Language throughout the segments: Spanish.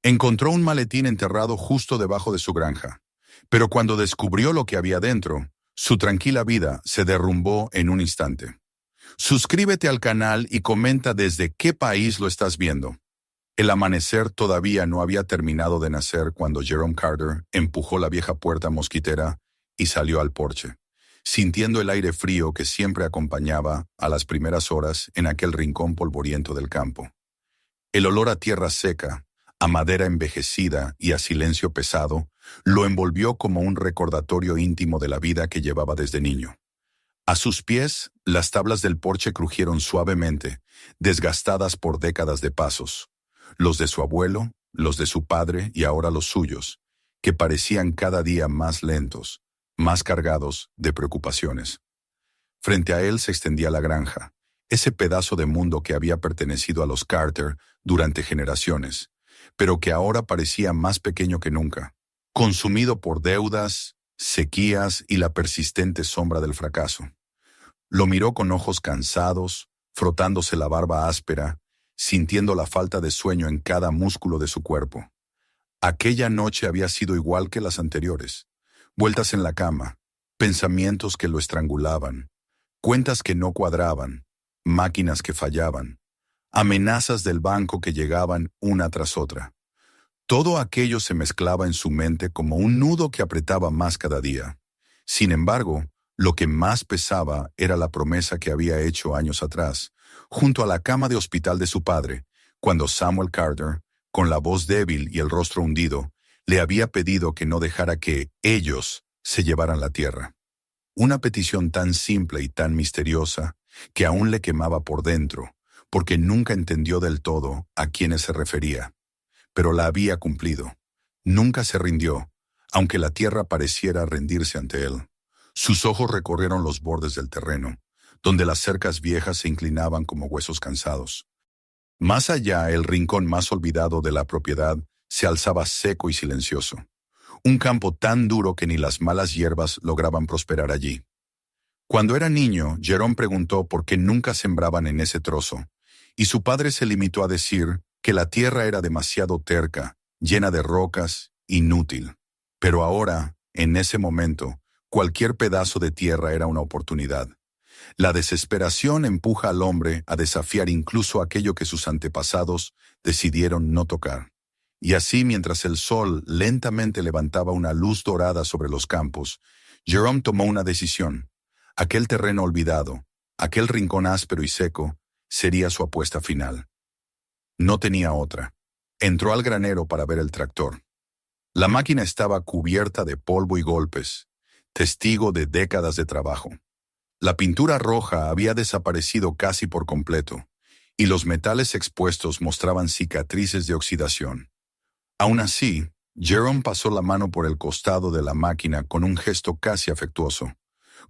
Encontró un maletín enterrado justo debajo de su granja, pero cuando descubrió lo que había dentro, su tranquila vida se derrumbó en un instante. Suscríbete al canal y comenta desde qué país lo estás viendo. El amanecer todavía no había terminado de nacer cuando Jerome Carter empujó la vieja puerta mosquitera y salió al porche, sintiendo el aire frío que siempre acompañaba a las primeras horas en aquel rincón polvoriento del campo. El olor a tierra seca, a madera envejecida y a silencio pesado, lo envolvió como un recordatorio íntimo de la vida que llevaba desde niño. A sus pies, las tablas del porche crujieron suavemente, desgastadas por décadas de pasos. Los de su abuelo, los de su padre y ahora los suyos, que parecían cada día más lentos, más cargados de preocupaciones. Frente a él se extendía la granja, ese pedazo de mundo que había pertenecido a los Carter durante generaciones, pero que ahora parecía más pequeño que nunca, consumido por deudas, sequías y la persistente sombra del fracaso. Lo miró con ojos cansados, frotándose la barba áspera, sintiendo la falta de sueño en cada músculo de su cuerpo. Aquella noche había sido igual que las anteriores. Vueltas en la cama, pensamientos que lo estrangulaban, cuentas que no cuadraban, máquinas que fallaban, amenazas del banco que llegaban una tras otra. Todo aquello se mezclaba en su mente como un nudo que apretaba más cada día. Sin embargo, lo que más pesaba era la promesa que había hecho años atrás, junto a la cama de hospital de su padre, cuando Samuel Carter, con la voz débil y el rostro hundido, le había pedido que no dejara que ellos se llevaran la tierra. Una petición tan simple y tan misteriosa que aún le quemaba por dentro, porque nunca entendió del todo a quiénes se refería. Pero la había cumplido. Nunca se rindió, aunque la tierra pareciera rendirse ante él. Sus ojos recorrieron los bordes del terreno, donde las cercas viejas se inclinaban como huesos cansados. Más allá, el rincón más olvidado de la propiedad se alzaba seco y silencioso. Un campo tan duro que ni las malas hierbas lograban prosperar allí. Cuando era niño, Jerome preguntó por qué nunca sembraban en ese trozo, y su padre se limitó a decir que la tierra era demasiado terca, llena de rocas, inútil. Pero ahora, en ese momento, cualquier pedazo de tierra era una oportunidad. La desesperación empuja al hombre a desafiar incluso aquello que sus antepasados decidieron no tocar. Y así, mientras el sol lentamente levantaba una luz dorada sobre los campos, Jerome tomó una decisión. Aquel terreno olvidado, aquel rincón áspero y seco, sería su apuesta final. No tenía otra. Entró al granero para ver el tractor. La máquina estaba cubierta de polvo y golpes, testigo de décadas de trabajo. La pintura roja había desaparecido casi por completo, y los metales expuestos mostraban cicatrices de oxidación. Aún así, Jerome pasó la mano por el costado de la máquina con un gesto casi afectuoso,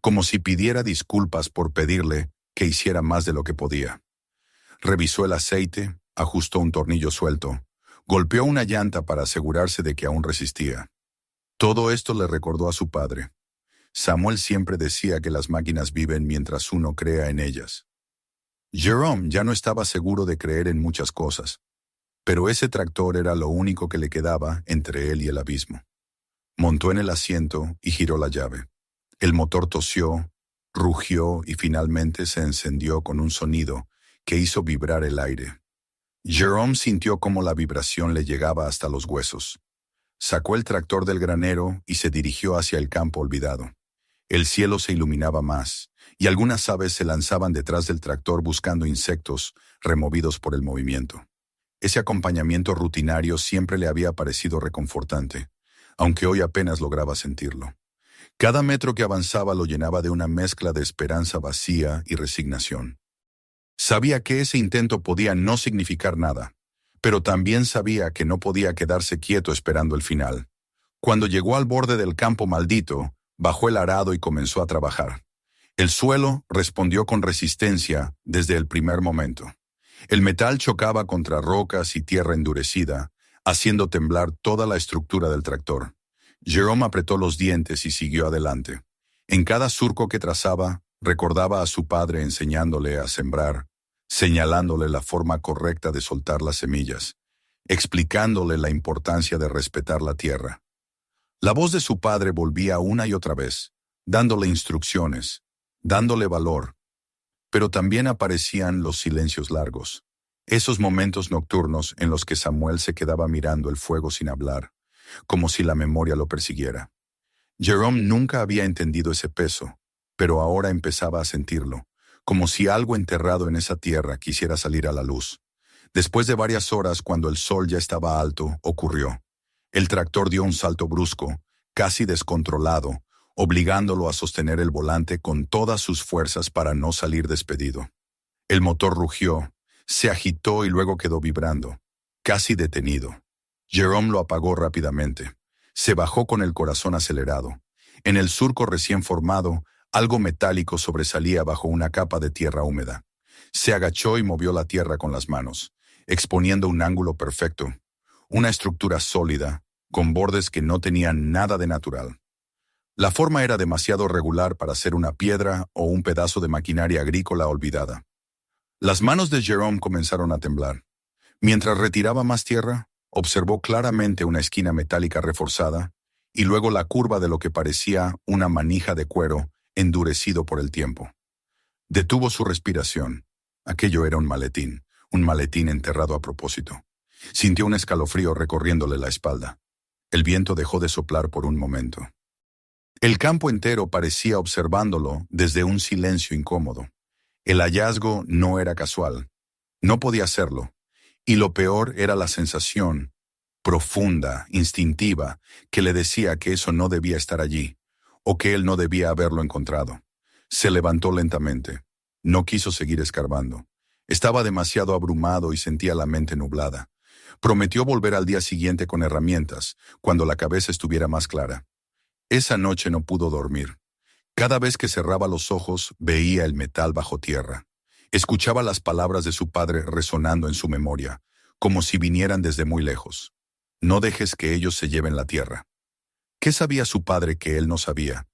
como si pidiera disculpas por pedirle que hiciera más de lo que podía. Revisó el aceite, ajustó un tornillo suelto, golpeó una llanta para asegurarse de que aún resistía. Todo esto le recordó a su padre. Samuel siempre decía que las máquinas viven mientras uno crea en ellas. Jerome ya no estaba seguro de creer en muchas cosas, pero ese tractor era lo único que le quedaba entre él y el abismo. Montó en el asiento y giró la llave. El motor tosió, rugió y finalmente se encendió con un sonido que hizo vibrar el aire. Jerome sintió cómo la vibración le llegaba hasta los huesos. Sacó el tractor del granero y se dirigió hacia el campo olvidado. El cielo se iluminaba más, y algunas aves se lanzaban detrás del tractor buscando insectos removidos por el movimiento. Ese acompañamiento rutinario siempre le había parecido reconfortante, aunque hoy apenas lograba sentirlo. Cada metro que avanzaba lo llenaba de una mezcla de esperanza vacía y resignación. Sabía que ese intento podía no significar nada, pero también sabía que no podía quedarse quieto esperando el final. Cuando llegó al borde del campo maldito, bajó el arado y comenzó a trabajar. El suelo respondió con resistencia desde el primer momento. El metal chocaba contra rocas y tierra endurecida, haciendo temblar toda la estructura del tractor. Jerome apretó los dientes y siguió adelante. En cada surco que trazaba, recordaba a su padre enseñándole a sembrar, señalándole la forma correcta de soltar las semillas. explicándole la importancia de respetar la tierra. La voz de su padre volvía una y otra vez, dándole instrucciones, dándole valor, pero también aparecían los silencios largos, esos momentos nocturnos en los que Samuel se quedaba mirando el fuego sin hablar, como si la memoria lo persiguiera. Jerome nunca había entendido ese peso, pero ahora empezaba a sentirlo, como si algo enterrado en esa tierra quisiera salir a la luz. Después de varias horas, cuando el sol ya estaba alto, ocurrió. El tractor dio un salto brusco, casi descontrolado, obligándolo a sostener el volante con todas sus fuerzas para no salir despedido. El motor rugió, se agitó y luego quedó vibrando, casi detenido. Jerome lo apagó rápidamente. Se bajó con el corazón acelerado. En el surco recién formado, algo metálico sobresalía bajo una capa de tierra húmeda. Se agachó y movió la tierra con las manos, exponiendo un ángulo perfecto, una estructura sólida, con bordes que no tenían nada de natural. La forma era demasiado regular para ser una piedra o un pedazo de maquinaria agrícola olvidada. Las manos de Jerome comenzaron a temblar. Mientras retiraba más tierra, observó claramente una esquina metálica reforzada y luego la curva de lo que parecía una manija de cuero endurecido por el tiempo. Detuvo su respiración. Aquello era un maletín enterrado a propósito. Sintió un escalofrío recorriéndole la espalda. El viento dejó de soplar por un momento. El campo entero parecía observándolo desde un silencio incómodo. El hallazgo no era casual. No podía serlo. Y lo peor era la sensación, profunda, instintiva, que le decía que eso no debía estar allí, o que él no debía haberlo encontrado. Se levantó lentamente. No quiso seguir escarbando. Estaba demasiado abrumado y sentía la mente nublada. Prometió volver al día siguiente con herramientas, cuando la cabeza estuviera más clara. Esa noche no pudo dormir. Cada vez que cerraba los ojos, veía el metal bajo tierra. Escuchaba las palabras de su padre resonando en su memoria, como si vinieran desde muy lejos. No dejes que ellos se lleven la tierra. ¿Qué sabía su padre que él no sabía?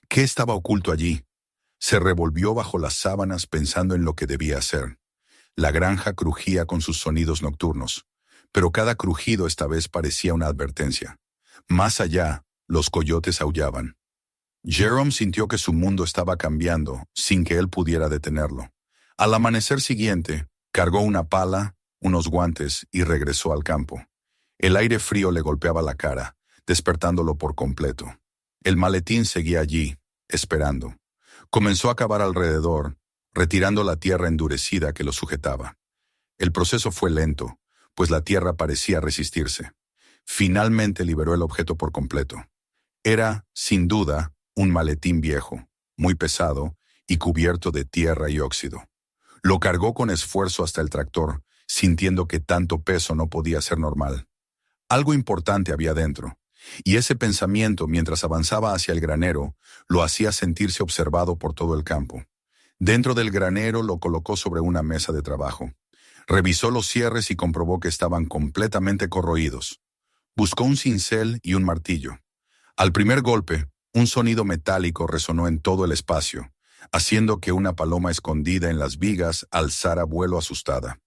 ¿Qué estaba oculto allí? Se revolvió bajo las sábanas pensando en lo que debía hacer. La granja crujía con sus sonidos nocturnos, pero cada crujido esta vez parecía una advertencia. Más allá, los coyotes aullaban. Jerome sintió que su mundo estaba cambiando sin que él pudiera detenerlo. Al amanecer siguiente, cargó una pala, unos guantes y regresó al campo. El aire frío le golpeaba la cara, despertándolo por completo. El maletín seguía allí, esperando. Comenzó a cavar alrededor, retirando la tierra endurecida que lo sujetaba. El proceso fue lento, pues la tierra parecía resistirse. Finalmente liberó el objeto por completo. Era, sin duda, un maletín viejo, muy pesado y cubierto de tierra y óxido. Lo cargó con esfuerzo hasta el tractor, sintiendo que tanto peso no podía ser normal. Algo importante había dentro, y ese pensamiento mientras avanzaba hacia el granero lo hacía sentirse observado por todo el campo. Dentro del granero lo colocó sobre una mesa de trabajo. Revisó los cierres y comprobó que estaban completamente corroídos. Buscó un cincel y un martillo. Al primer golpe, un sonido metálico resonó en todo el espacio, haciendo que una paloma escondida en las vigas alzara vuelo asustada.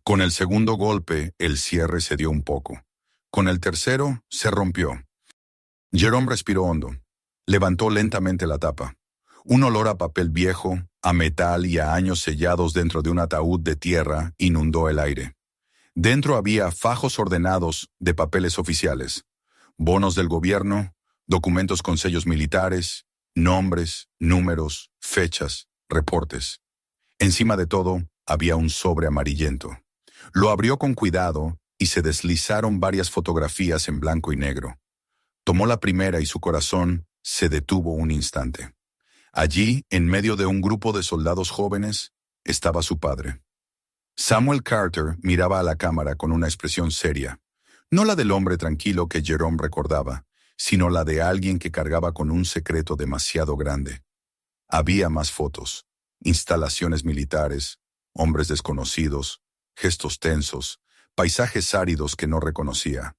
Con el segundo golpe, el cierre cedió un poco. Con el tercero, se rompió. Jerome respiró hondo. Levantó lentamente la tapa. Un olor a papel viejo, a metal y a años sellados dentro de un ataúd de tierra inundó el aire. Dentro había fajos ordenados de papeles oficiales, bonos del gobierno, documentos con sellos militares, nombres, números, fechas, reportes. Encima de todo, había un sobre amarillento. Lo abrió con cuidado y se deslizaron varias fotografías en blanco y negro. Tomó la primera y su corazón se detuvo un instante. Allí, en medio de un grupo de soldados jóvenes, estaba su padre. Samuel Carter miraba a la cámara con una expresión seria, no la del hombre tranquilo que Jerome recordaba, sino la de alguien que cargaba con un secreto demasiado grande. Había más fotos, instalaciones militares, hombres desconocidos, gestos tensos, paisajes áridos que no reconocía.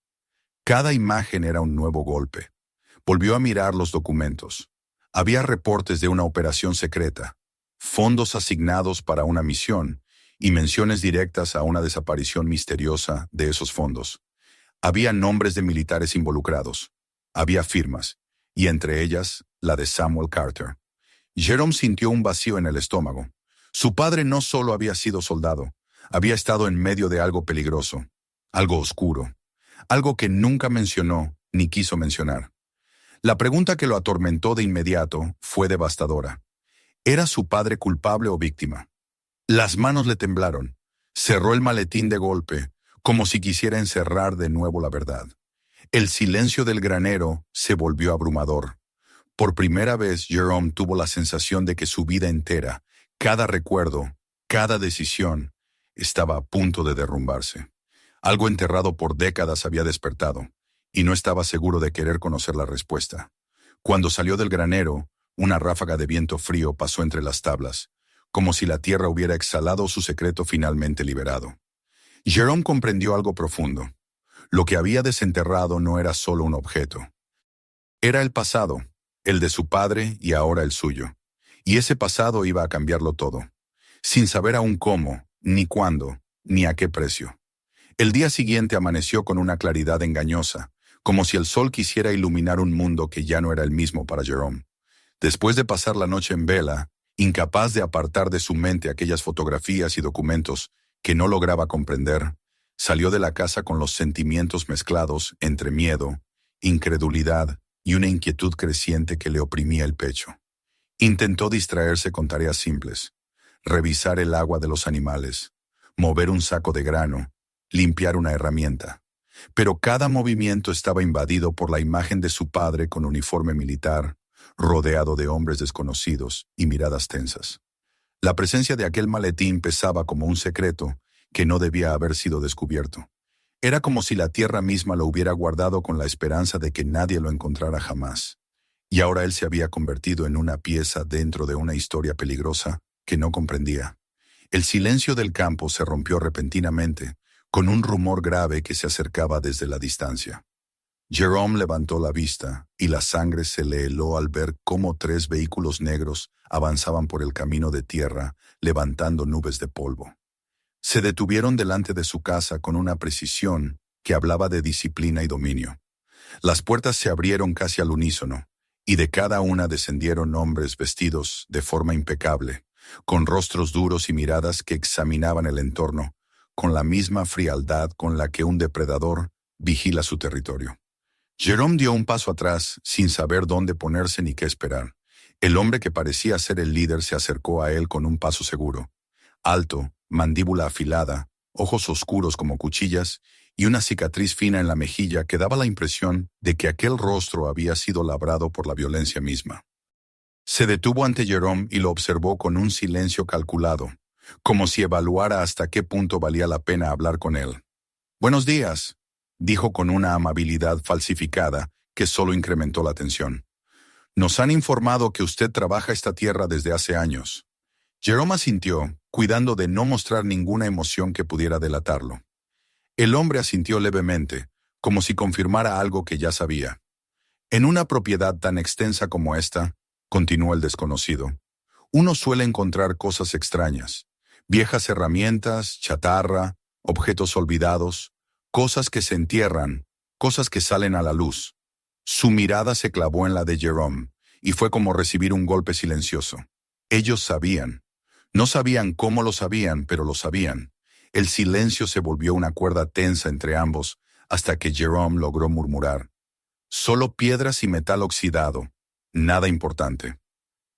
Cada imagen era un nuevo golpe. Volvió a mirar los documentos. Había reportes de una operación secreta, fondos asignados para una misión y menciones directas a una desaparición misteriosa de esos fondos. Había nombres de militares involucrados. Había firmas, y entre ellas la de Samuel Carter. Jerome sintió un vacío en el estómago. Su padre no solo había sido soldado, había estado en medio de algo peligroso, algo oscuro, algo que nunca mencionó ni quiso mencionar. La pregunta que lo atormentó de inmediato fue devastadora. ¿Era su padre culpable o víctima? Las manos le temblaron. Cerró el maletín de golpe, como si quisiera encerrar de nuevo la verdad. El silencio del granero se volvió abrumador. Por primera vez, Jerome tuvo la sensación de que su vida entera, cada recuerdo, cada decisión, estaba a punto de derrumbarse. Algo enterrado por décadas había despertado, y no estaba seguro de querer conocer la respuesta. Cuando salió del granero, una ráfaga de viento frío pasó entre las tablas, como si la tierra hubiera exhalado su secreto finalmente liberado. Jerome comprendió algo profundo. Lo que había desenterrado no era solo un objeto. Era el pasado, el de su padre y ahora el suyo. Y ese pasado iba a cambiarlo todo, sin saber aún cómo, ni cuándo, ni a qué precio. El día siguiente amaneció con una claridad engañosa, como si el sol quisiera iluminar un mundo que ya no era el mismo para Jerome. Después de pasar la noche en vela, incapaz de apartar de su mente aquellas fotografías y documentos que no lograba comprender, salió de la casa con los sentimientos mezclados entre miedo, incredulidad y una inquietud creciente que le oprimía el pecho. Intentó distraerse con tareas simples: revisar el agua de los animales, mover un saco de grano, limpiar una herramienta. Pero cada movimiento estaba invadido por la imagen de su padre con uniforme militar, rodeado de hombres desconocidos y miradas tensas. La presencia de aquel maletín pesaba como un secreto que no debía haber sido descubierto. Era como si la tierra misma lo hubiera guardado con la esperanza de que nadie lo encontrara jamás. Y ahora él se había convertido en una pieza dentro de una historia peligrosa que no comprendía. El silencio del campo se rompió repentinamente, con un rumor grave que se acercaba desde la distancia. Jerome levantó la vista, y la sangre se le heló al ver cómo 3 vehículos negros avanzaban por el camino de tierra, levantando nubes de polvo. Se detuvieron delante de su casa con una precisión que hablaba de disciplina y dominio. Las puertas se abrieron casi al unísono, y de cada una descendieron hombres vestidos de forma impecable, con rostros duros y miradas que examinaban el entorno, con la misma frialdad con la que un depredador vigila su territorio. Jerome dio un paso atrás, sin saber dónde ponerse ni qué esperar. El hombre que parecía ser el líder se acercó a él con un paso seguro. Alto, mandíbula afilada, ojos oscuros como cuchillas y una cicatriz fina en la mejilla que daba la impresión de que aquel rostro había sido labrado por la violencia misma. Se detuvo ante Jerome y lo observó con un silencio calculado, como si evaluara hasta qué punto valía la pena hablar con él. «Buenos días», dijo con una amabilidad falsificada que solo incrementó la tensión. «Nos han informado que usted trabaja esta tierra desde hace años». Jerome asintió, cuidando de no mostrar ninguna emoción que pudiera delatarlo. El hombre asintió levemente, como si confirmara algo que ya sabía. «En una propiedad tan extensa como esta», continuó el desconocido, «uno suele encontrar cosas extrañas, viejas herramientas, chatarra, objetos olvidados, cosas que se entierran, cosas que salen a la luz». Su mirada se clavó en la de Jerome, y fue como recibir un golpe silencioso. Ellos sabían. No sabían cómo lo sabían, pero lo sabían. El silencio se volvió una cuerda tensa entre ambos, hasta que Jerome logró murmurar: «Solo piedras y metal oxidado. Nada importante».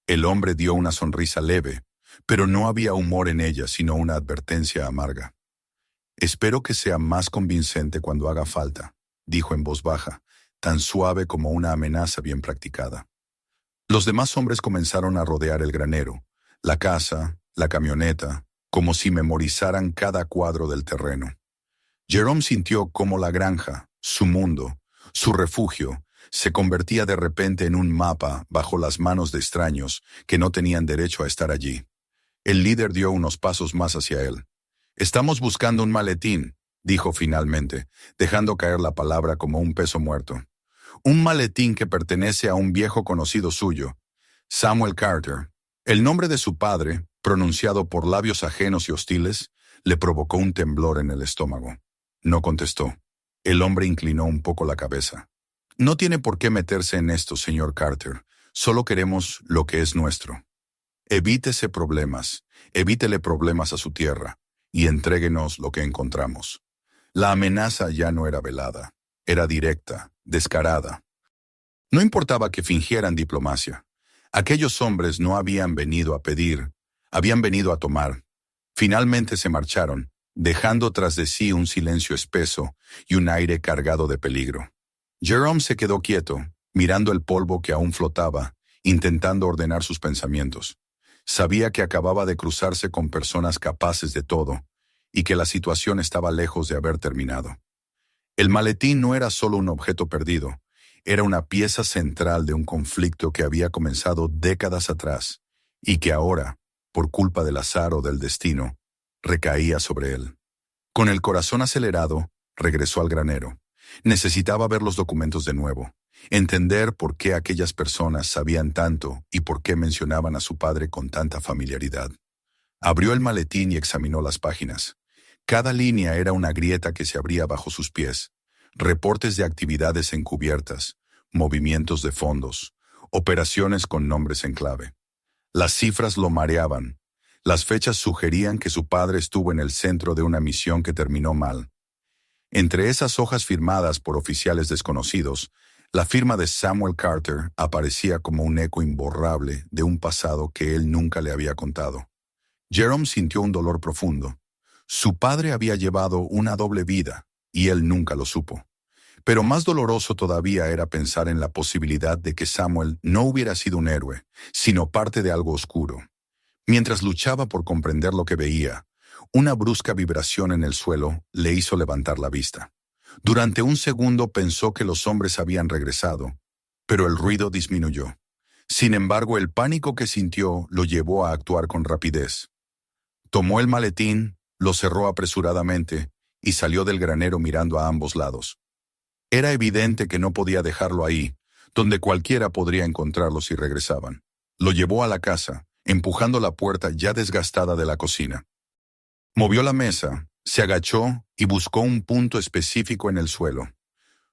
El hombre dio una sonrisa leve, pero no había humor en ella, sino una advertencia amarga. «Espero que sea más convincente cuando haga falta», dijo en voz baja, tan suave como una amenaza bien practicada. Los demás hombres comenzaron a rodear el granero, la casa, la camioneta, como si memorizaran cada cuadro del terreno. Jerome sintió cómo la granja, su mundo, su refugio, se convertía de repente en un mapa bajo las manos de extraños que no tenían derecho a estar allí. El líder dio unos pasos más hacia él. «Estamos buscando un maletín», dijo finalmente, dejando caer la palabra como un peso muerto. «Un maletín que pertenece a un viejo conocido suyo, Samuel Carter. El nombre de su padre, pronunciado por labios ajenos y hostiles, le provocó un temblor en el estómago. No contestó. El hombre inclinó un poco la cabeza. No tiene por qué meterse en esto, señor Carter. Solo queremos lo que es nuestro. Evítele problemas a su tierra, y entréguenos lo que encontramos. La amenaza ya no era velada, era directa, descarada. No importaba que fingieran diplomacia. Aquellos hombres no habían venido a pedir, habían venido a tomar. Finalmente se marcharon, dejando tras de sí un silencio espeso y un aire cargado de peligro. Jerome se quedó quieto, mirando el polvo que aún flotaba, intentando ordenar sus pensamientos. Sabía que acababa de cruzarse con personas capaces de todo, y que la situación estaba lejos de haber terminado. El maletín no era solo un objeto perdido, era una pieza central de un conflicto que había comenzado décadas atrás, y que ahora, por culpa del azar o del destino, recaía sobre él. Con el corazón acelerado, regresó al granero. Necesitaba ver los documentos de nuevo, entender por qué aquellas personas sabían tanto y por qué mencionaban a su padre con tanta familiaridad. Abrió el maletín y examinó las páginas. Cada línea era una grieta que se abría bajo sus pies. Reportes de actividades encubiertas, movimientos de fondos, operaciones con nombres en clave. Las cifras lo mareaban. Las fechas sugerían que su padre estuvo en el centro de una misión que terminó mal. Entre esas hojas firmadas por oficiales desconocidos, la firma de Samuel Carter aparecía como un eco imborrable de un pasado que él nunca le había contado. Jerome sintió un dolor profundo. Su padre había llevado una doble vida, y él nunca lo supo. Pero más doloroso todavía era pensar en la posibilidad de que Samuel no hubiera sido un héroe, sino parte de algo oscuro. Mientras luchaba por comprender lo que veía, una brusca vibración en el suelo le hizo levantar la vista. Durante un segundo pensó que los hombres habían regresado, pero el ruido disminuyó. Sin embargo, el pánico que sintió lo llevó a actuar con rapidez. Tomó el maletín, lo cerró apresuradamente y salió del granero mirando a ambos lados. Era evidente que no podía dejarlo ahí, donde cualquiera podría encontrarlo si regresaban. Lo llevó a la casa, empujando la puerta ya desgastada de la cocina. Movió la mesa, se agachó y buscó un punto específico en el suelo.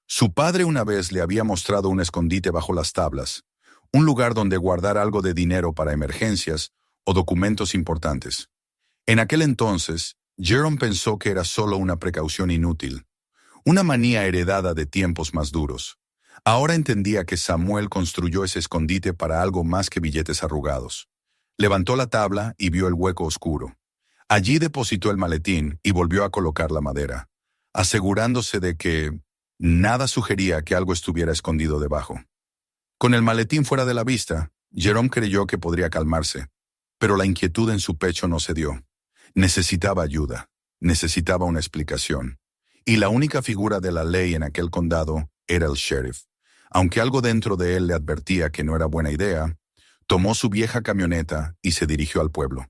Su padre una vez le había mostrado un escondite bajo las tablas, un lugar donde guardar algo de dinero para emergencias o documentos importantes. En aquel entonces, Jerome pensó que era solo una precaución inútil, una manía heredada de tiempos más duros. Ahora entendía que Samuel construyó ese escondite para algo más que billetes arrugados. Levantó la tabla y vio el hueco oscuro. Allí depositó el maletín y volvió a colocar la madera, asegurándose de que nada sugería que algo estuviera escondido debajo. Con el maletín fuera de la vista, Jerome creyó que podría calmarse, pero la inquietud en su pecho no cedió. Necesitaba ayuda, necesitaba una explicación. Y la única figura de la ley en aquel condado era el sheriff. Aunque algo dentro de él le advertía que no era buena idea, tomó su vieja camioneta y se dirigió al pueblo.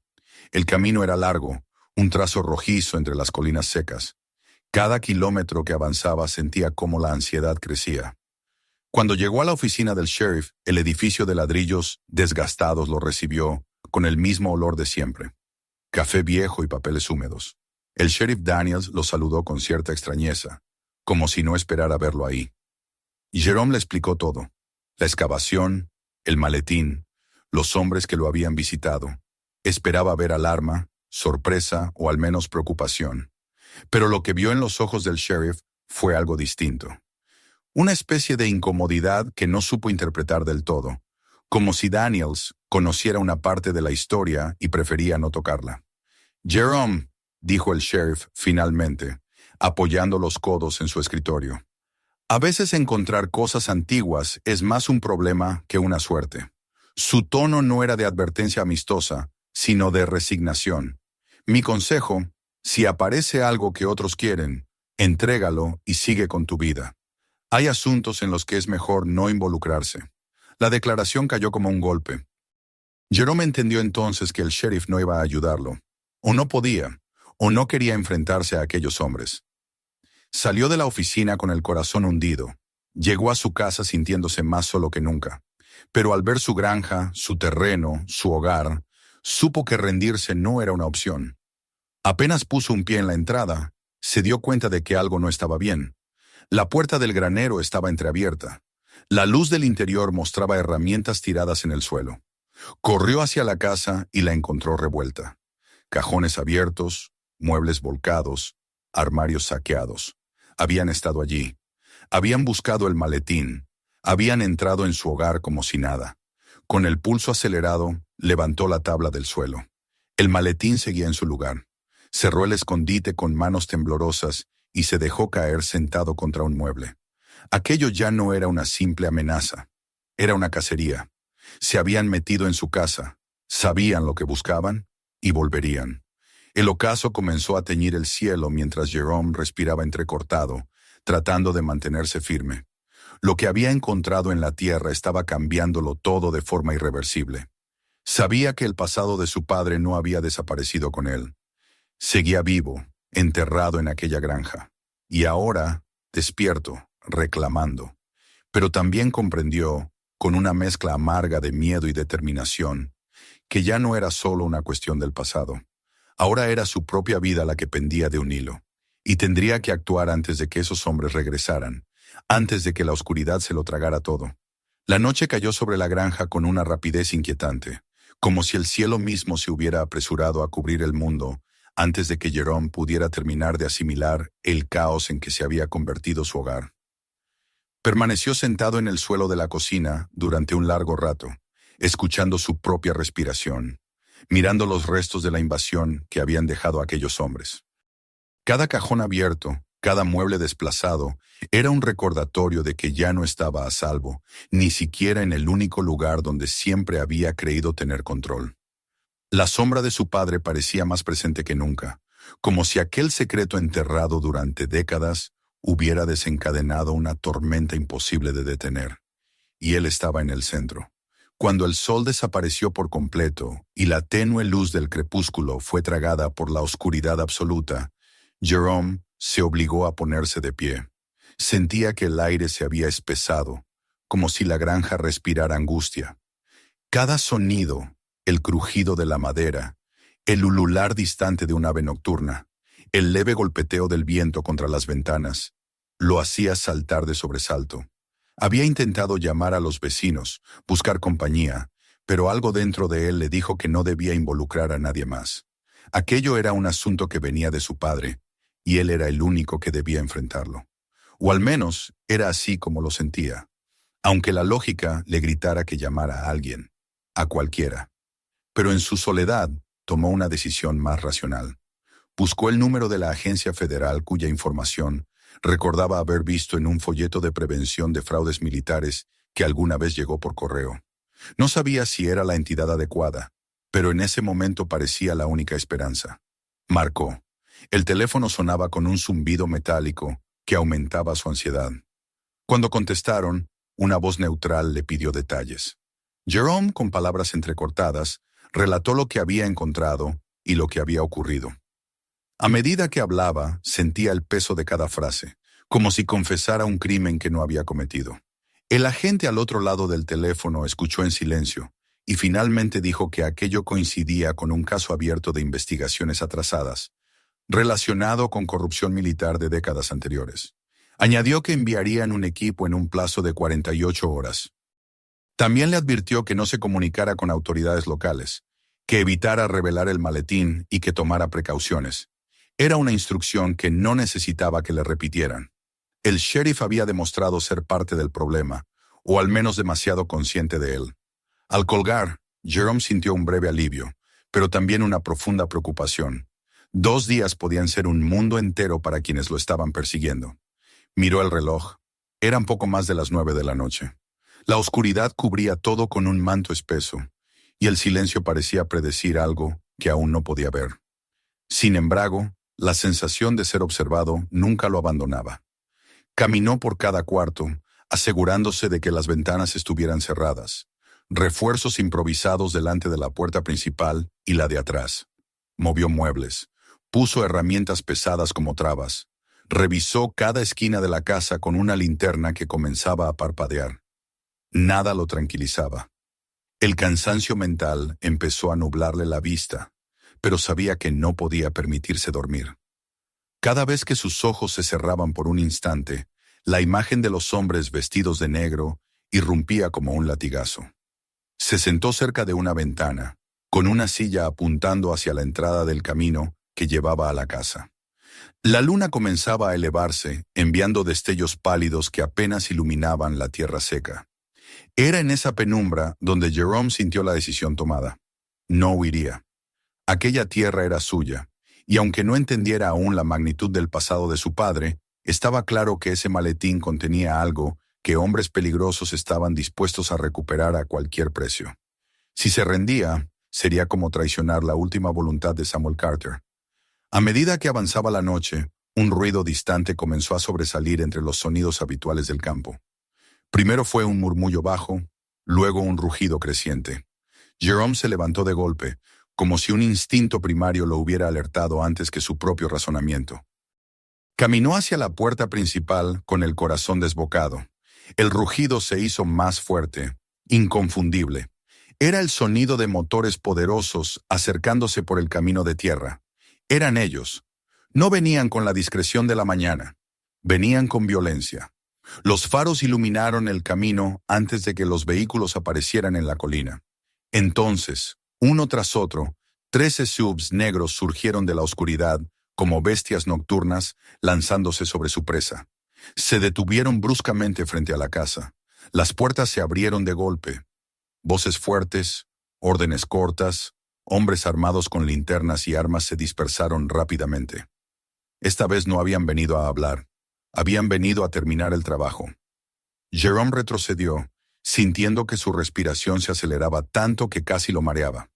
El camino era largo, un trazo rojizo entre las colinas secas. Cada kilómetro que avanzaba sentía cómo la ansiedad crecía. Cuando llegó a la oficina del sheriff, el edificio de ladrillos desgastados lo recibió con el mismo olor de siempre. Café viejo y papeles húmedos. El sheriff Daniels lo saludó con cierta extrañeza, como si no esperara verlo ahí. Y Jerome le explicó todo. La excavación, el maletín, los hombres que lo habían visitado. Esperaba ver alarma, sorpresa o al menos preocupación. Pero lo que vio en los ojos del sheriff fue algo distinto. Una especie de incomodidad que no supo interpretar del todo, como si Daniels conociera una parte de la historia y prefería no tocarla. «Jerome», dijo el sheriff finalmente, apoyando los codos en su escritorio. «A veces encontrar cosas antiguas es más un problema que una suerte». Su tono no era de advertencia amistosa, sino de resignación. «Mi consejo, si aparece algo que otros quieren, entrégalo y sigue con tu vida. Hay asuntos en los que es mejor no involucrarse». La declaración cayó como un golpe. Jerome entendió entonces que el sheriff no iba a ayudarlo. O no podía, o no quería enfrentarse a aquellos hombres. Salió de la oficina con el corazón hundido. Llegó a su casa sintiéndose más solo que nunca. Pero al ver su granja, su terreno, su hogar, Supo que rendirse no era una opción. Apenas puso un pie en la entrada, se dio cuenta de que algo no estaba bien. La puerta del granero estaba entreabierta. La luz del interior mostraba herramientas tiradas en el suelo. Corrió hacia la casa y la encontró revuelta. Cajones abiertos, muebles volcados, armarios saqueados. Habían estado allí. Habían buscado el maletín. Habían entrado en su hogar como si nada. Con el pulso acelerado, levantó la tabla del suelo. El maletín seguía en su lugar. Cerró el escondite con manos temblorosas y se dejó caer sentado contra un mueble. Aquello ya no era una simple amenaza. Era una cacería. Se habían metido en su casa, sabían lo que buscaban y volverían. El ocaso comenzó a teñir el cielo mientras Jerome respiraba entrecortado, tratando de mantenerse firme. Lo que había encontrado en la tierra estaba cambiándolo todo de forma irreversible. Sabía que el pasado de su padre no había desaparecido con él. Seguía vivo, enterrado en aquella granja. Y ahora, despierto, reclamando. Pero también comprendió, con una mezcla amarga de miedo y determinación, que ya no era solo una cuestión del pasado. Ahora era su propia vida la que pendía de un hilo. Y tendría que actuar antes de que esos hombres regresaran, antes de que la oscuridad se lo tragara todo. La noche cayó sobre la granja con una rapidez inquietante, como si el cielo mismo se hubiera apresurado a cubrir el mundo antes de que Jerome pudiera terminar de asimilar el caos en que se había convertido su hogar. Permaneció sentado en el suelo de la cocina durante un largo rato, escuchando su propia respiración, mirando los restos de la invasión que habían dejado aquellos hombres. Cada cajón abierto, cada mueble desplazado, era un recordatorio de que ya no estaba a salvo, ni siquiera en el único lugar donde siempre había creído tener control. La sombra de su padre parecía más presente que nunca, como si aquel secreto enterrado durante décadas hubiera desencadenado una tormenta imposible de detener. Y él estaba en el centro. Cuando el sol desapareció por completo y la tenue luz del crepúsculo fue tragada por la oscuridad absoluta, Jerome se obligó a ponerse de pie. Sentía que el aire se había espesado, como si la granja respirara angustia. Cada sonido, el crujido de la madera, el ulular distante de un ave nocturna, el leve golpeteo del viento contra las ventanas, lo hacía saltar de sobresalto. Había intentado llamar a los vecinos, buscar compañía, pero algo dentro de él le dijo que no debía involucrar a nadie más. Aquello era un asunto que venía de su padre, y él era el único que debía enfrentarlo. O al menos era así como lo sentía, aunque la lógica le gritara que llamara a alguien, a cualquiera. Pero en su soledad tomó una decisión más racional. Buscó el número de la agencia federal cuya información recordaba haber visto en un folleto de prevención de fraudes militares que alguna vez llegó por correo. No sabía si era la entidad adecuada, pero en ese momento parecía la única esperanza. Marcó. El teléfono sonaba con un zumbido metálico que aumentaba su ansiedad. Cuando contestaron, una voz neutral le pidió detalles. Jerome, con palabras entrecortadas, relató lo que había encontrado y lo que había ocurrido. A medida que hablaba, sentía el peso de cada frase, como si confesara un crimen que no había cometido. El agente al otro lado del teléfono escuchó en silencio y finalmente dijo que aquello coincidía con un caso abierto de investigaciones atrasadas, relacionado con corrupción militar de décadas anteriores. Añadió que enviarían un equipo en un plazo de 48 horas. También le advirtió que no se comunicara con autoridades locales, que evitara revelar el maletín y que tomara precauciones. Era una instrucción que no necesitaba que le repitieran. El sheriff había demostrado ser parte del problema, o al menos demasiado consciente de él. Al colgar, Jerome sintió un breve alivio, pero también una profunda preocupación. 2 días podían ser un mundo entero para quienes lo estaban persiguiendo. Miró el reloj. Eran poco más de las 9 de la noche. La oscuridad cubría todo con un manto espeso, y el silencio parecía predecir algo que aún no podía ver. Sin embargo, la sensación de ser observado nunca lo abandonaba. Caminó por cada cuarto, asegurándose de que las ventanas estuvieran cerradas. Refuerzos improvisados delante de la puerta principal y la de atrás. Movió muebles. Puso herramientas pesadas como trabas. Revisó cada esquina de la casa con una linterna que comenzaba a parpadear. Nada lo tranquilizaba. El cansancio mental empezó a nublarle la vista, pero sabía que no podía permitirse dormir. Cada vez que sus ojos se cerraban por un instante, la imagen de los hombres vestidos de negro irrumpía como un latigazo. Se sentó cerca de una ventana, con una silla apuntando hacia la entrada del camino que llevaba a la casa. La luna comenzaba a elevarse, enviando destellos pálidos que apenas iluminaban la tierra seca. Era en esa penumbra donde Jerome sintió la decisión tomada. No huiría. Aquella tierra era suya, y aunque no entendiera aún la magnitud del pasado de su padre, estaba claro que ese maletín contenía algo que hombres peligrosos estaban dispuestos a recuperar a cualquier precio. Si se rendía, sería como traicionar la última voluntad de Samuel Carter. A medida que avanzaba la noche, un ruido distante comenzó a sobresalir entre los sonidos habituales del campo. Primero fue un murmullo bajo, luego un rugido creciente. Jerome se levantó de golpe, como si un instinto primario lo hubiera alertado antes que su propio razonamiento. Caminó hacia la puerta principal con el corazón desbocado. El rugido se hizo más fuerte, inconfundible. Era el sonido de motores poderosos acercándose por el camino de tierra. Eran ellos. No venían con la discreción de la mañana. Venían con violencia. Los faros iluminaron el camino antes de que los vehículos aparecieran en la colina. Entonces, uno tras otro, 13 SUVs negros surgieron de la oscuridad como bestias nocturnas lanzándose sobre su presa. Se detuvieron bruscamente frente a la casa. Las puertas se abrieron de golpe. Voces fuertes, órdenes cortas, hombres armados con linternas y armas se dispersaron rápidamente. Esta vez no habían venido a hablar. Habían venido a terminar el trabajo. Jerome retrocedió, sintiendo que su respiración se aceleraba tanto que casi lo mareaba.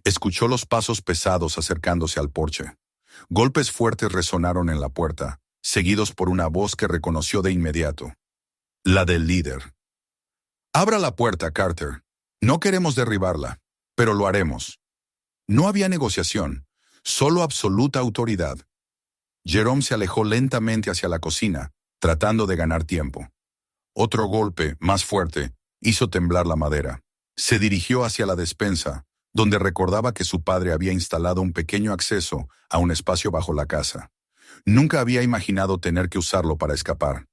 Escuchó los pasos pesados acercándose al porche. Golpes fuertes resonaron en la puerta, seguidos por una voz que reconoció de inmediato. La del líder. «Abra la puerta, Carter. No queremos derribarla, pero lo haremos». No había negociación, solo absoluta autoridad. Jerome se alejó lentamente hacia la cocina, tratando de ganar tiempo. Otro golpe, más fuerte, hizo temblar la madera. Se dirigió hacia la despensa, donde recordaba que su padre había instalado un pequeño acceso a un espacio bajo la casa. Nunca había imaginado tener que usarlo para escapar.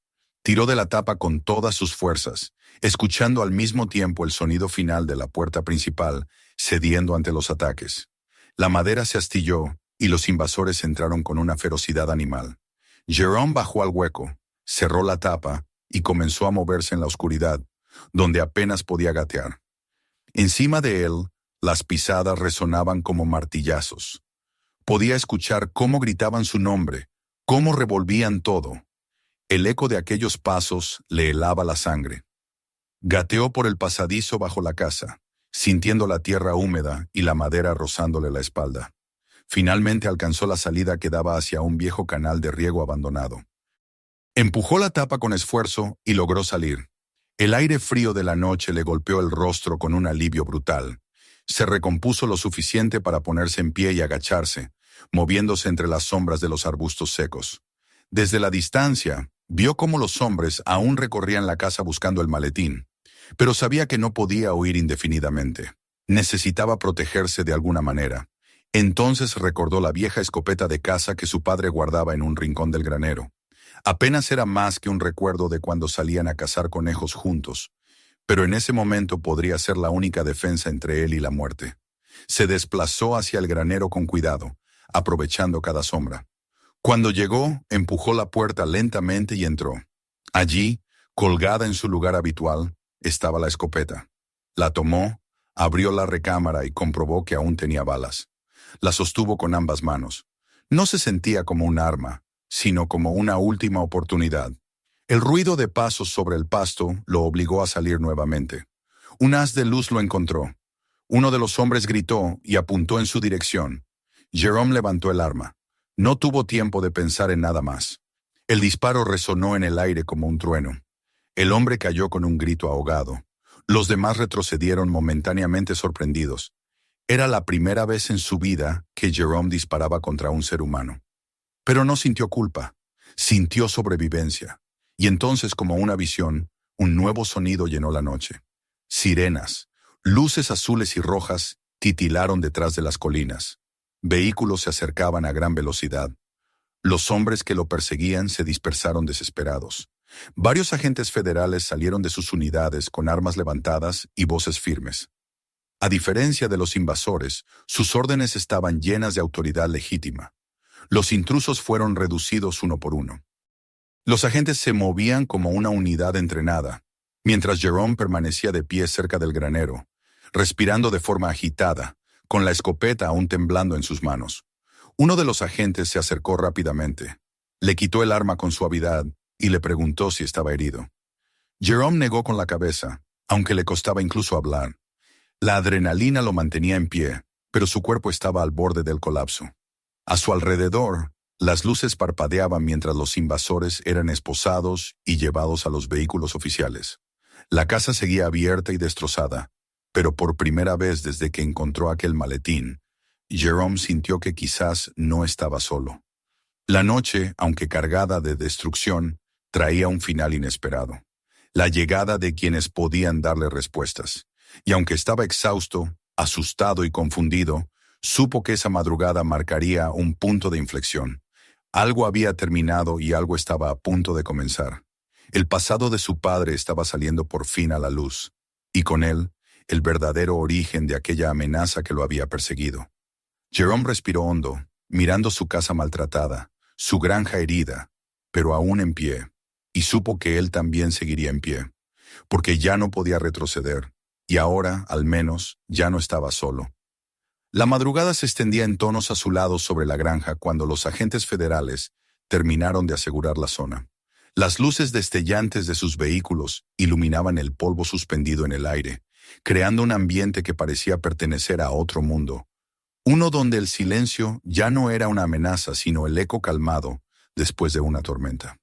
Tiró de la tapa con todas sus fuerzas, escuchando al mismo tiempo el sonido final de la puerta principal, cediendo ante los ataques. La madera se astilló y los invasores entraron con una ferocidad animal. Jerome bajó al hueco, cerró la tapa y comenzó a moverse en la oscuridad, donde apenas podía gatear. Encima de él, las pisadas resonaban como martillazos. Podía escuchar cómo gritaban su nombre, cómo revolvían todo. El eco de aquellos pasos le helaba la sangre. Gateó por el pasadizo bajo la casa, sintiendo la tierra húmeda y la madera rozándole la espalda. Finalmente alcanzó la salida que daba hacia un viejo canal de riego abandonado. Empujó la tapa con esfuerzo y logró salir. El aire frío de la noche le golpeó el rostro con un alivio brutal. Se recompuso lo suficiente para ponerse en pie y agacharse, moviéndose entre las sombras de los arbustos secos. Desde la distancia, vio cómo los hombres aún recorrían la casa buscando el maletín, pero sabía que no podía huir indefinidamente. Necesitaba protegerse de alguna manera. Entonces recordó la vieja escopeta de caza que su padre guardaba en un rincón del granero. Apenas era más que un recuerdo de cuando salían a cazar conejos juntos, pero en ese momento podría ser la única defensa entre él y la muerte. Se desplazó hacia el granero con cuidado, aprovechando cada sombra. Cuando llegó, empujó la puerta lentamente y entró. Allí, colgada en su lugar habitual, estaba la escopeta. La tomó, abrió la recámara y comprobó que aún tenía balas. La sostuvo con ambas manos. No se sentía como un arma, sino como una última oportunidad. El ruido de pasos sobre el pasto lo obligó a salir nuevamente. Un haz de luz lo encontró. Uno de los hombres gritó y apuntó en su dirección. Jerome levantó el arma. No tuvo tiempo de pensar en nada más. El disparo resonó en el aire como un trueno. El hombre cayó con un grito ahogado. Los demás retrocedieron momentáneamente sorprendidos. Era la primera vez en su vida que Jerome disparaba contra un ser humano. Pero no sintió culpa, sintió sobrevivencia. Y entonces, como una visión, un nuevo sonido llenó la noche. Sirenas, Luces azules y rojas titilaron detrás de las colinas. Vehículos se acercaban a gran velocidad. Los hombres que lo perseguían se dispersaron desesperados. Varios agentes federales salieron de sus unidades con armas levantadas y voces firmes. A diferencia de los invasores, sus órdenes estaban llenas de autoridad legítima. Los intrusos fueron reducidos uno por uno. Los agentes se movían como una unidad entrenada, mientras Jerome permanecía de pie cerca del granero, respirando de forma agitada, con la escopeta aún temblando en sus manos. Uno de los agentes se acercó rápidamente, le quitó el arma con suavidad y le preguntó si estaba herido. Jerome negó con la cabeza, aunque le costaba incluso hablar. La adrenalina lo mantenía en pie, pero su cuerpo estaba al borde del colapso. A su alrededor, las luces parpadeaban mientras los invasores eran esposados y llevados a los vehículos oficiales. La casa seguía abierta y destrozada, pero por primera vez desde que encontró aquel maletín, Jerome sintió que quizás no estaba solo. La noche, aunque cargada de destrucción, traía un final inesperado. La llegada de quienes podían darle respuestas. Y aunque estaba exhausto, asustado y confundido, supo que esa madrugada marcaría un punto de inflexión. Algo había terminado y algo estaba a punto de comenzar. El pasado de su padre estaba saliendo por fin a la luz, y con él, el verdadero origen de aquella amenaza que lo había perseguido. Jerome respiró hondo, mirando su casa maltratada, su granja herida, pero aún en pie, y supo que él también seguiría en pie, porque ya no podía retroceder, y ahora, al menos, ya no estaba solo. La madrugada se extendía en tonos azulados sobre la granja cuando los agentes federales terminaron de asegurar la zona. Las luces destellantes de sus vehículos iluminaban el polvo suspendido en el aire, creando un ambiente que parecía pertenecer a otro mundo. Uno donde el silencio ya no era una amenaza, sino el eco calmado después de una tormenta.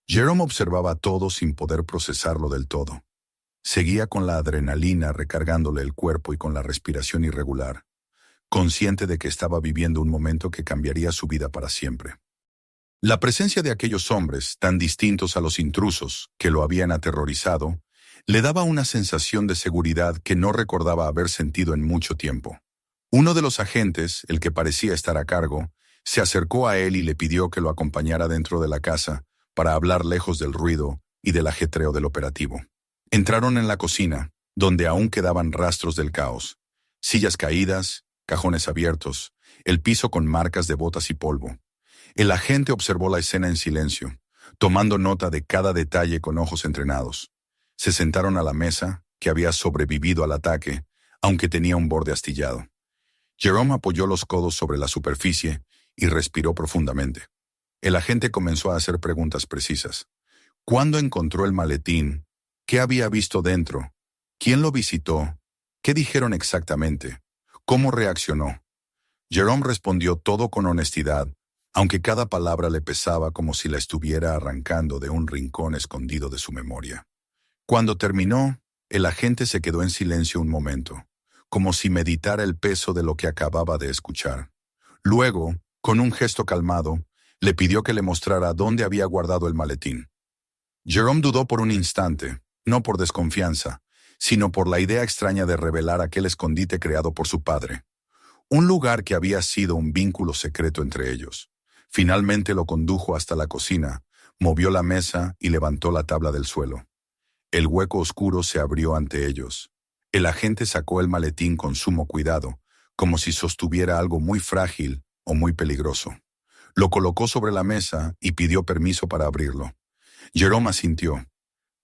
Jerome observaba todo sin poder procesarlo del todo. Seguía con la adrenalina recargándole el cuerpo y con la respiración irregular, consciente de que estaba viviendo un momento que cambiaría su vida para siempre. La presencia de aquellos hombres, tan distintos a los intrusos que lo habían aterrorizado, le daba una sensación de seguridad que no recordaba haber sentido en mucho tiempo. Uno de los agentes, el que parecía estar a cargo, se acercó a él y le pidió que lo acompañara dentro de la casa para hablar lejos del ruido y del ajetreo del operativo. Entraron en la cocina, donde aún quedaban rastros del caos. Sillas caídas, cajones abiertos, el piso con marcas de botas y polvo. El agente observó la escena en silencio, tomando nota de cada detalle con ojos entrenados. Se sentaron a la mesa, que había sobrevivido al ataque, aunque tenía un borde astillado. Jerome apoyó los codos sobre la superficie y respiró profundamente. El agente comenzó a hacer preguntas precisas. ¿Cuándo encontró el maletín? ¿Qué había visto dentro? ¿Quién lo visitó? ¿Qué dijeron exactamente? ¿Cómo reaccionó? Jerome respondió todo con honestidad, aunque cada palabra le pesaba como si la estuviera arrancando de un rincón escondido de su memoria. Cuando terminó, el agente se quedó en silencio un momento, como si meditara el peso de lo que acababa de escuchar. Luego, con un gesto calmado, le pidió que le mostrara dónde había guardado el maletín. Jerome dudó por un instante, no por desconfianza, sino por la idea extraña de revelar aquel escondite creado por su padre. Un lugar que había sido un vínculo secreto entre ellos. Finalmente lo condujo hasta la cocina, movió la mesa y levantó la tabla del suelo. El hueco oscuro se abrió ante ellos. El agente sacó el maletín con sumo cuidado, como si sostuviera algo muy frágil o muy peligroso. Lo colocó sobre la mesa y pidió permiso para abrirlo. Jerome asintió.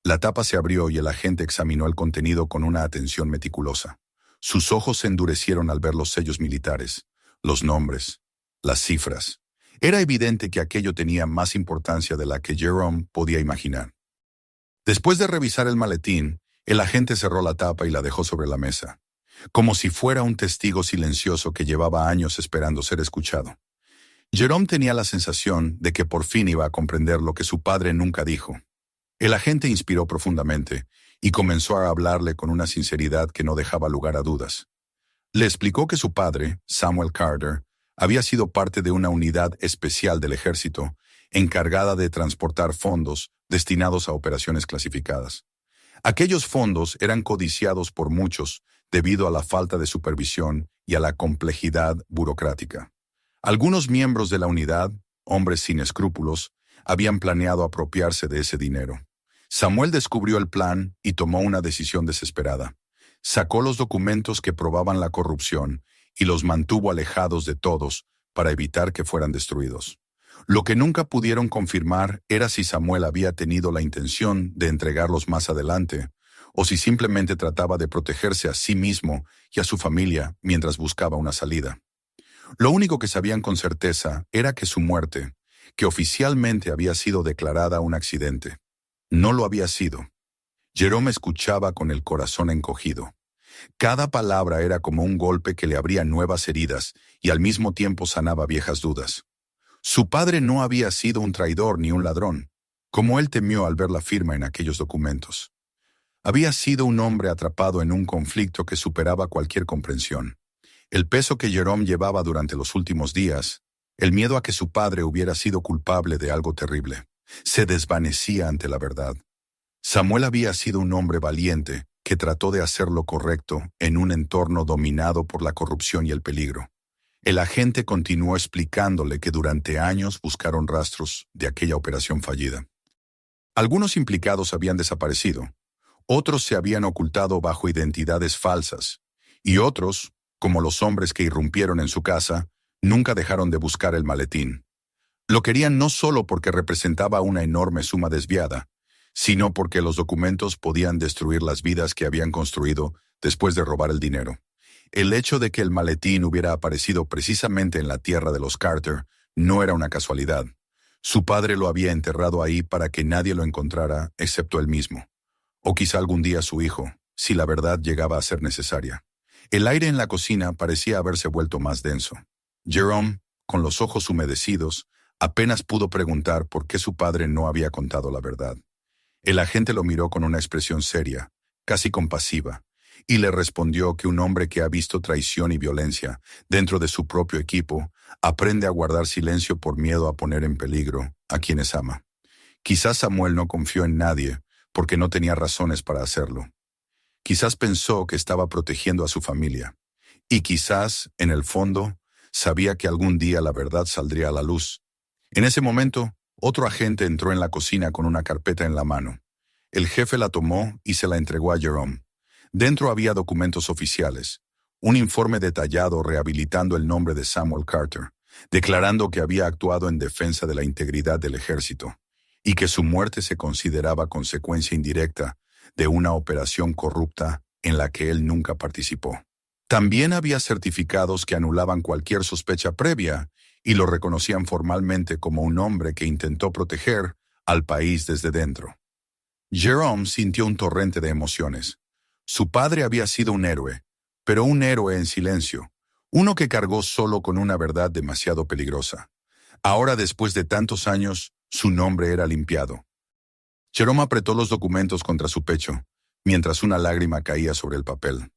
La tapa se abrió y el agente examinó el contenido con una atención meticulosa. Sus ojos se endurecieron al ver los sellos militares, los nombres, las cifras. Era evidente que aquello tenía más importancia de la que Jerome podía imaginar. Después de revisar el maletín, el agente cerró la tapa y la dejó sobre la mesa, como si fuera un testigo silencioso que llevaba años esperando ser escuchado. Jerome tenía la sensación de que por fin iba a comprender lo que su padre nunca dijo. El agente inspiró profundamente y comenzó a hablarle con una sinceridad que no dejaba lugar a dudas. Le explicó que su padre, Samuel Carter, había sido parte de una unidad especial del ejército encargada de transportar fondos destinados a operaciones clasificadas. Aquellos fondos eran codiciados por muchos, debido a la falta de supervisión y a la complejidad burocrática. Algunos miembros de la unidad, hombres sin escrúpulos, habían planeado apropiarse de ese dinero. Samuel descubrió el plan y tomó una decisión desesperada. Sacó los documentos que probaban la corrupción y los mantuvo alejados de todos para evitar que fueran destruidos. Lo que nunca pudieron confirmar era si Samuel había tenido la intención de entregarlos más adelante, o si simplemente trataba de protegerse a sí mismo y a su familia mientras buscaba una salida. Lo único que sabían con certeza era que su muerte, que oficialmente había sido declarada un accidente, no lo había sido. Jerome escuchaba con el corazón encogido. Cada palabra era como un golpe que le abría nuevas heridas y al mismo tiempo sanaba viejas dudas. Su padre no había sido un traidor ni un ladrón, como él temió al ver la firma en aquellos documentos. Había sido un hombre atrapado en un conflicto que superaba cualquier comprensión. El peso que Jerome llevaba durante los últimos días, el miedo a que su padre hubiera sido culpable de algo terrible, se desvanecía ante la verdad. Samuel había sido un hombre valiente que trató de hacer lo correcto en un entorno dominado por la corrupción y el peligro. El agente continuó explicándole que durante años buscaron rastros de aquella operación fallida. Algunos implicados habían desaparecido, otros se habían ocultado bajo identidades falsas, y otros, como los hombres que irrumpieron en su casa, nunca dejaron de buscar el maletín. Lo querían no solo porque representaba una enorme suma desviada, sino porque los documentos podían destruir las vidas que habían construido después de robar el dinero. El hecho de que el maletín hubiera aparecido precisamente en la tierra de los Carter no era una casualidad. Su padre lo había enterrado ahí para que nadie lo encontrara excepto él mismo. O quizá algún día su hijo, si la verdad llegaba a ser necesaria. El aire en la cocina parecía haberse vuelto más denso. Jerome, con los ojos humedecidos, apenas pudo preguntar por qué su padre no había contado la verdad. El agente lo miró con una expresión seria, casi compasiva, y le respondió que un hombre que ha visto traición y violencia dentro de su propio equipo aprende a guardar silencio por miedo a poner en peligro a quienes ama. Quizás Samuel no confió en nadie porque no tenía razones para hacerlo. Quizás pensó que estaba protegiendo a su familia, y quizás, en el fondo, sabía que algún día la verdad saldría a la luz. En ese momento, otro agente entró en la cocina con una carpeta en la mano. El jefe la tomó y se la entregó a Jerome. Dentro había documentos oficiales, un informe detallado rehabilitando el nombre de Samuel Carter, declarando que había actuado en defensa de la integridad del ejército, y que su muerte se consideraba consecuencia indirecta de una operación corrupta en la que él nunca participó. También había certificados que anulaban cualquier sospecha previa y lo reconocían formalmente como un hombre que intentó proteger al país desde dentro. Jerome sintió un torrente de emociones. Su padre había sido un héroe, pero un héroe en silencio, uno que cargó solo con una verdad demasiado peligrosa. Ahora, después de tantos años, su nombre era limpiado. Jerome apretó los documentos contra su pecho, mientras una lágrima caía sobre el papel.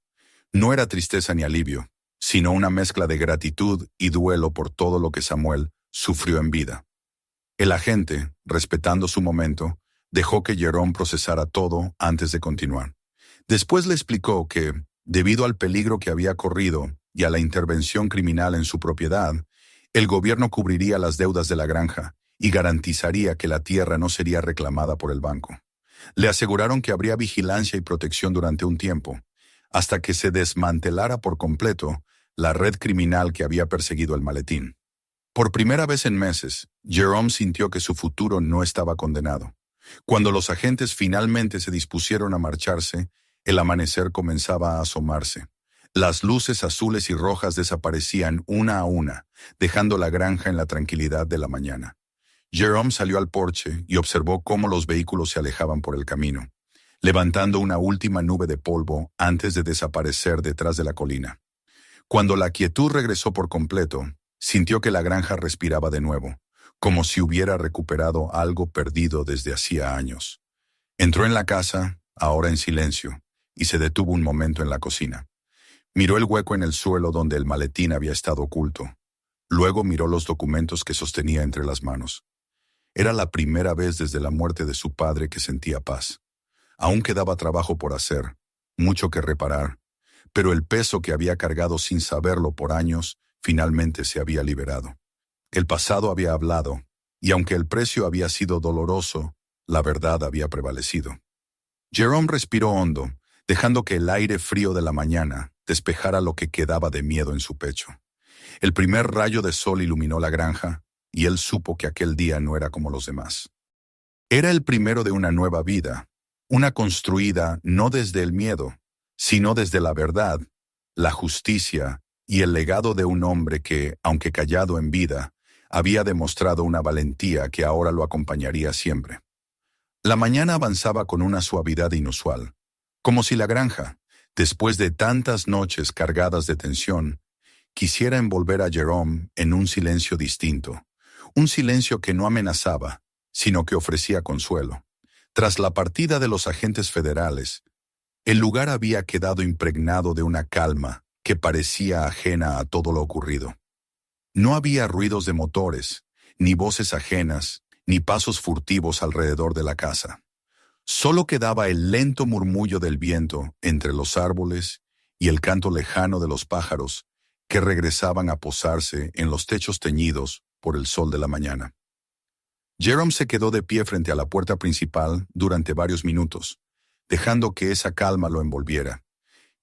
No era tristeza ni alivio, sino una mezcla de gratitud y duelo por todo lo que Samuel sufrió en vida. El agente, respetando su momento, dejó que Jerome procesara todo antes de continuar. Después le explicó que, debido al peligro que había corrido y a la intervención criminal en su propiedad, el gobierno cubriría las deudas de la granja y garantizaría que la tierra no sería reclamada por el banco. Le aseguraron que habría vigilancia y protección durante un tiempo, hasta que se desmantelara por completo la red criminal que había perseguido el maletín. Por primera vez en meses, Jerome sintió que su futuro no estaba condenado. Cuando los agentes finalmente se dispusieron a marcharse, el amanecer comenzaba a asomarse. Las luces azules y rojas desaparecían una a una, dejando la granja en la tranquilidad de la mañana. Jerome salió al porche y observó cómo los vehículos se alejaban por el camino, levantando una última nube de polvo antes de desaparecer detrás de la colina. Cuando la quietud regresó por completo, sintió que la granja respiraba de nuevo, como si hubiera recuperado algo perdido desde hacía años. Entró en la casa, ahora en silencio, y se detuvo un momento en la cocina. Miró el hueco en el suelo donde el maletín había estado oculto. Luego miró los documentos que sostenía entre las manos. Era la primera vez desde la muerte de su padre que sentía paz. Aún quedaba trabajo por hacer, mucho que reparar, pero el peso que había cargado sin saberlo por años finalmente se había liberado. El pasado había hablado, y aunque el precio había sido doloroso, la verdad había prevalecido. Jerome respiró hondo, dejando que el aire frío de la mañana despejara lo que quedaba de miedo en su pecho. El primer rayo de sol iluminó la granja, y él supo que aquel día no era como los demás. Era el primero de una nueva vida, una construida no desde el miedo, sino desde la verdad, la justicia y el legado de un hombre que, aunque callado en vida, había demostrado una valentía que ahora lo acompañaría siempre. La mañana avanzaba con una suavidad inusual, como si la granja, después de tantas noches cargadas de tensión, quisiera envolver a Jerome en un silencio distinto, un silencio que no amenazaba, sino que ofrecía consuelo. Tras la partida de los agentes federales, el lugar había quedado impregnado de una calma que parecía ajena a todo lo ocurrido. No había ruidos de motores, ni voces ajenas, ni pasos furtivos alrededor de la casa. Solo quedaba el lento murmullo del viento entre los árboles y el canto lejano de los pájaros que regresaban a posarse en los techos teñidos por el sol de la mañana. Jerome se quedó de pie frente a la puerta principal durante varios minutos, dejando que esa calma lo envolviera,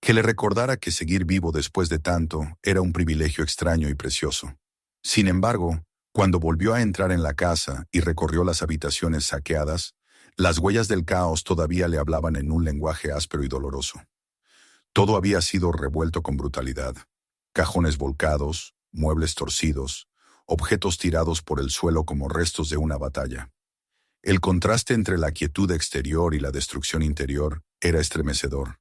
que le recordara que seguir vivo después de tanto era un privilegio extraño y precioso. Sin embargo, cuando volvió a entrar en la casa y recorrió las habitaciones saqueadas, las huellas del caos todavía le hablaban en un lenguaje áspero y doloroso. Todo había sido revuelto con brutalidad. Cajones volcados, muebles torcidos, objetos tirados por el suelo como restos de una batalla. El contraste entre la quietud exterior y la destrucción interior era estremecedor.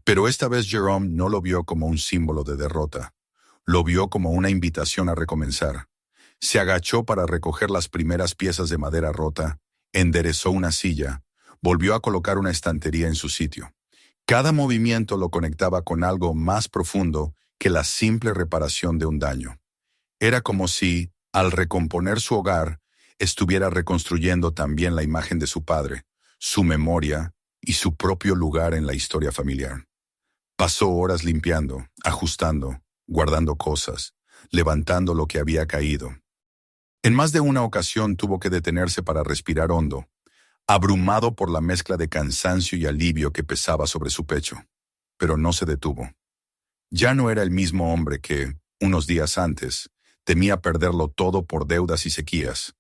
Pero esta vez Jerome no lo vio como un símbolo de derrota. Lo vio como una invitación a recomenzar. Se agachó para recoger las primeras piezas de madera rota, enderezó una silla, volvió a colocar una estantería en su sitio. Cada movimiento lo conectaba con algo más profundo que la simple reparación de un daño. Era como si, al recomponer su hogar, estuviera reconstruyendo también la imagen de su padre, su memoria y su propio lugar en la historia familiar. Pasó horas limpiando, ajustando, guardando cosas, levantando lo que había caído. En más de una ocasión tuvo que detenerse para respirar hondo, abrumado por la mezcla de cansancio y alivio que pesaba sobre su pecho. Pero no se detuvo. Ya no era el mismo hombre que, unos días antes, temía perderlo todo por deudas y sequías.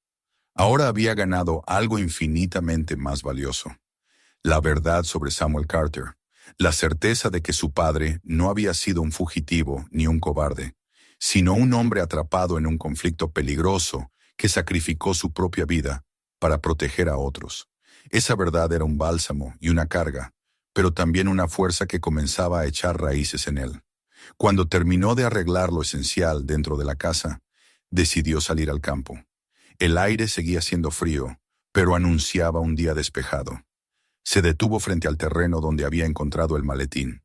Ahora había ganado algo infinitamente más valioso: la verdad sobre Samuel Carter, la certeza de que su padre no había sido un fugitivo ni un cobarde, sino un hombre atrapado en un conflicto peligroso que sacrificó su propia vida para proteger a otros. Esa verdad era un bálsamo y una carga, pero también una fuerza que comenzaba a echar raíces en él. Cuando terminó de arreglar lo esencial dentro de la casa, decidió salir al campo. El aire seguía siendo frío, pero anunciaba un día despejado. Se detuvo frente al terreno donde había encontrado el maletín.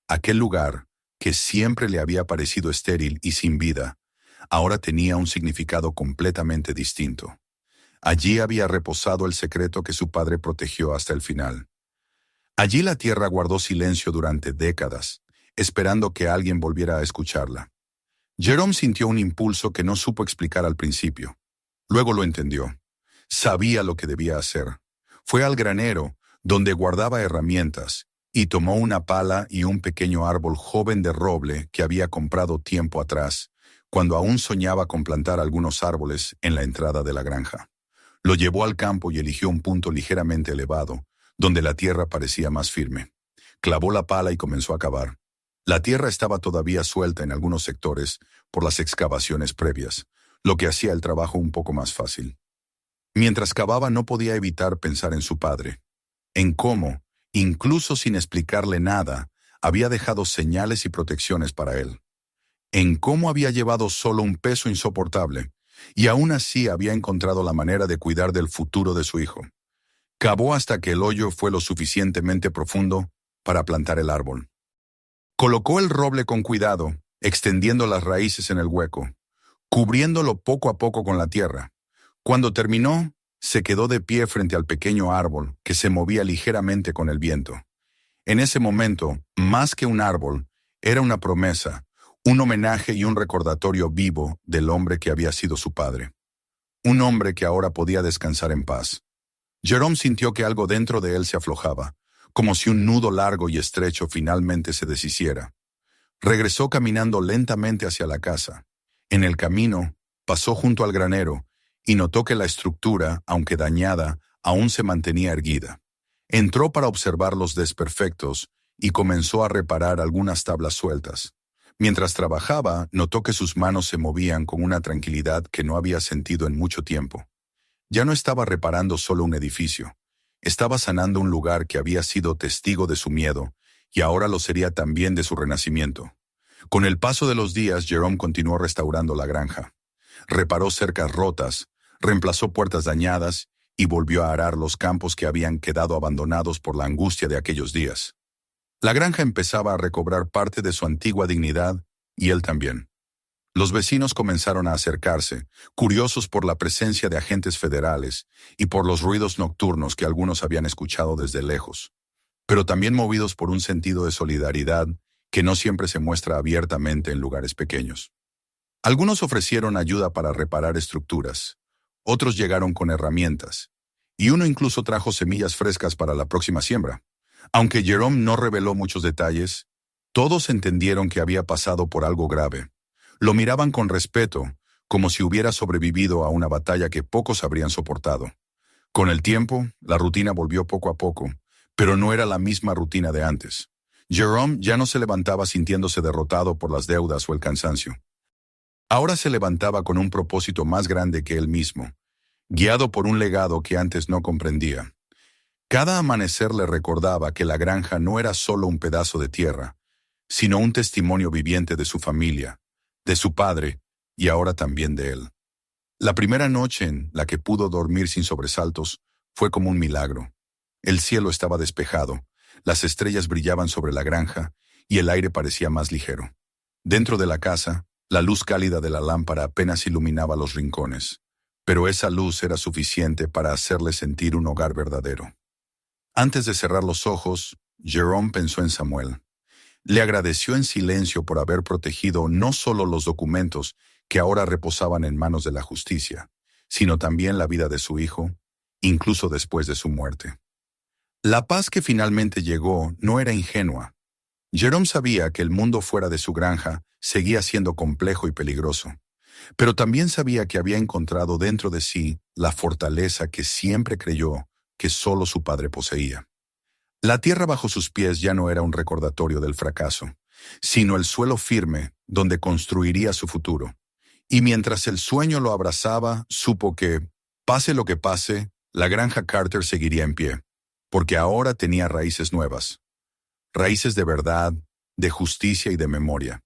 Aquel lugar, que siempre le había parecido estéril y sin vida, ahora tenía un significado completamente distinto. Allí había reposado el secreto que su padre protegió hasta el final. Allí la tierra guardó silencio durante décadas, esperando que alguien volviera a escucharla. Jerome sintió un impulso que no supo explicar al principio. Luego lo entendió. Sabía lo que debía hacer. Fue al granero, donde guardaba herramientas, y tomó una pala y un pequeño árbol joven de roble que había comprado tiempo atrás, cuando aún soñaba con plantar algunos árboles en la entrada de la granja. Lo llevó al campo y eligió un punto ligeramente elevado, donde la tierra parecía más firme. Clavó la pala y comenzó a cavar. La tierra estaba todavía suelta en algunos sectores por las excavaciones previas, lo que hacía el trabajo un poco más fácil. Mientras cavaba no podía evitar pensar en su padre, en cómo, incluso sin explicarle nada, había dejado señales y protecciones para él, en cómo había llevado solo un peso insoportable, y aún así había encontrado la manera de cuidar del futuro de su hijo. Cavó hasta que el hoyo fue lo suficientemente profundo para plantar el árbol. Colocó el roble con cuidado, extendiendo las raíces en el hueco, cubriéndolo poco a poco con la tierra. Cuando terminó, se quedó de pie frente al pequeño árbol que se movía ligeramente con el viento. En ese momento, más que un árbol, Era una promesa, un homenaje y un recordatorio vivo del hombre que había sido su padre. Un hombre que ahora podía descansar en paz. Jerome sintió que algo dentro de él se aflojaba, como si un nudo largo y estrecho finalmente se deshiciera. Regresó caminando lentamente hacia la casa. En el camino, pasó junto al granero y notó que la estructura, aunque dañada, aún se mantenía erguida. Entró para observar los desperfectos y comenzó a reparar algunas tablas sueltas. Mientras trabajaba, notó que sus manos se movían con una tranquilidad que no había sentido en mucho tiempo. Ya no estaba reparando solo un edificio. Estaba sanando un lugar que había sido testigo de su miedo y ahora lo sería también de su renacimiento. Con el paso de los días, Jerome continuó restaurando la granja. Reparó cercas rotas, reemplazó puertas dañadas y volvió a arar los campos que habían quedado abandonados por la angustia de aquellos días. La granja empezaba a recobrar parte de su antigua dignidad y él también. Los vecinos comenzaron a acercarse, curiosos por la presencia de agentes federales y por los ruidos nocturnos que algunos habían escuchado desde lejos, pero también movidos por un sentido de solidaridad que no siempre se muestra abiertamente en lugares pequeños. Algunos ofrecieron ayuda para reparar estructuras, otros llegaron con herramientas, y uno incluso trajo semillas frescas para la próxima siembra. Aunque Jerome no reveló muchos detalles, todos entendieron que había pasado por algo grave. Lo miraban con respeto, como si hubiera sobrevivido a una batalla que pocos habrían soportado. Con el tiempo, la rutina volvió poco a poco, pero no era la misma rutina de antes. Jerome ya no se levantaba sintiéndose derrotado por las deudas o el cansancio. Ahora se levantaba con un propósito más grande que él mismo, guiado por un legado que antes no comprendía. Cada amanecer le recordaba que la granja no era solo un pedazo de tierra, sino un testimonio viviente de su familia, de su padre y ahora también de él. La primera noche en la que pudo dormir sin sobresaltos fue como un milagro. El cielo estaba despejado, las estrellas brillaban sobre la granja y el aire parecía más ligero. Dentro de la casa, la luz cálida de la lámpara apenas iluminaba los rincones, pero esa luz era suficiente para hacerle sentir un hogar verdadero. Antes de cerrar los ojos, Jerome pensó en Samuel. Le agradeció en silencio por haber protegido no solo los documentos que ahora reposaban en manos de la justicia, sino también la vida de su hijo, incluso después de su muerte. La paz que finalmente llegó no era ingenua. Jerome sabía que el mundo fuera de su granja seguía siendo complejo y peligroso, pero también sabía que había encontrado dentro de sí la fortaleza que siempre creyó que solo su padre poseía. La tierra bajo sus pies ya no era un recordatorio del fracaso, sino el suelo firme donde construiría su futuro. Y mientras el sueño lo abrazaba, supo que, pase lo que pase, la granja Carter seguiría en pie, porque ahora tenía raíces nuevas. Raíces de verdad, de justicia y de memoria.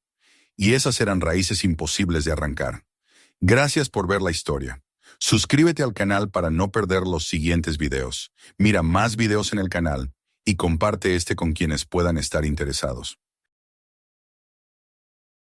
Y esas eran raíces imposibles de arrancar. Gracias por ver la historia. Suscríbete al canal para no perder los siguientes videos. Mira más videos en el canal y comparte este con quienes puedan estar interesados.